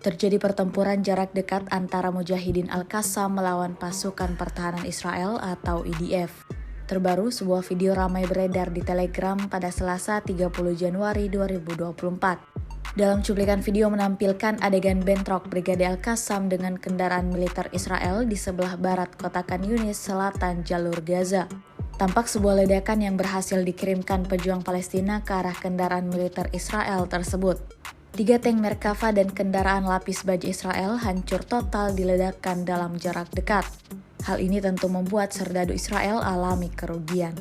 Terjadi pertempuran jarak dekat antara Mujahidin Al-Qassam melawan pasukan pertahanan Israel atau IDF. Terbaru, sebuah video ramai beredar di Telegram pada Selasa 30 Januari 2024. Dalam cuplikan video menampilkan adegan bentrok Brigade Al-Qassam dengan kendaraan militer Israel di sebelah barat kota Khan Yunis, selatan jalur Gaza. Tampak sebuah ledakan yang berhasil dikirimkan pejuang Palestina ke arah kendaraan militer Israel tersebut. 3 tank Merkava dan kendaraan lapis baja Israel hancur total diledakkan dalam jarak dekat. Hal ini tentu membuat serdadu Israel alami kerugian.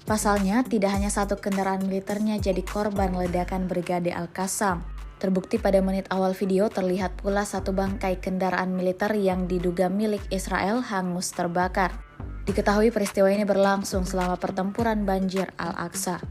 Pasalnya, tidak hanya satu kendaraan militernya jadi korban ledakan Brigade Al-Qassam. Terbukti pada menit awal video terlihat pula satu bangkai kendaraan militer yang diduga milik Israel hangus terbakar. Diketahui peristiwa ini berlangsung selama pertempuran banjir Al-Aqsa.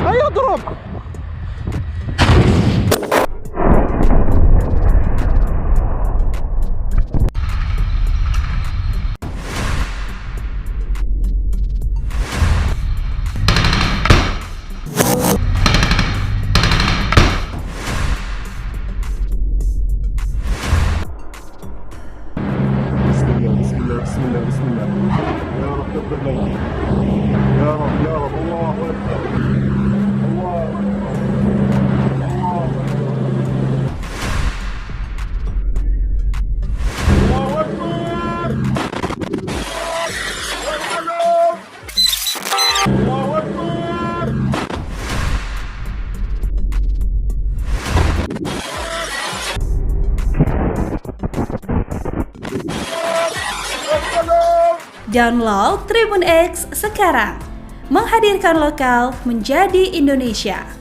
هيا اضرب. بسم الله يا رب كبر لنا يا رب الله اكبر الله اكبر الله اكبر. Download Tribun X sekarang, menghadirkan lokal menjadi Indonesia.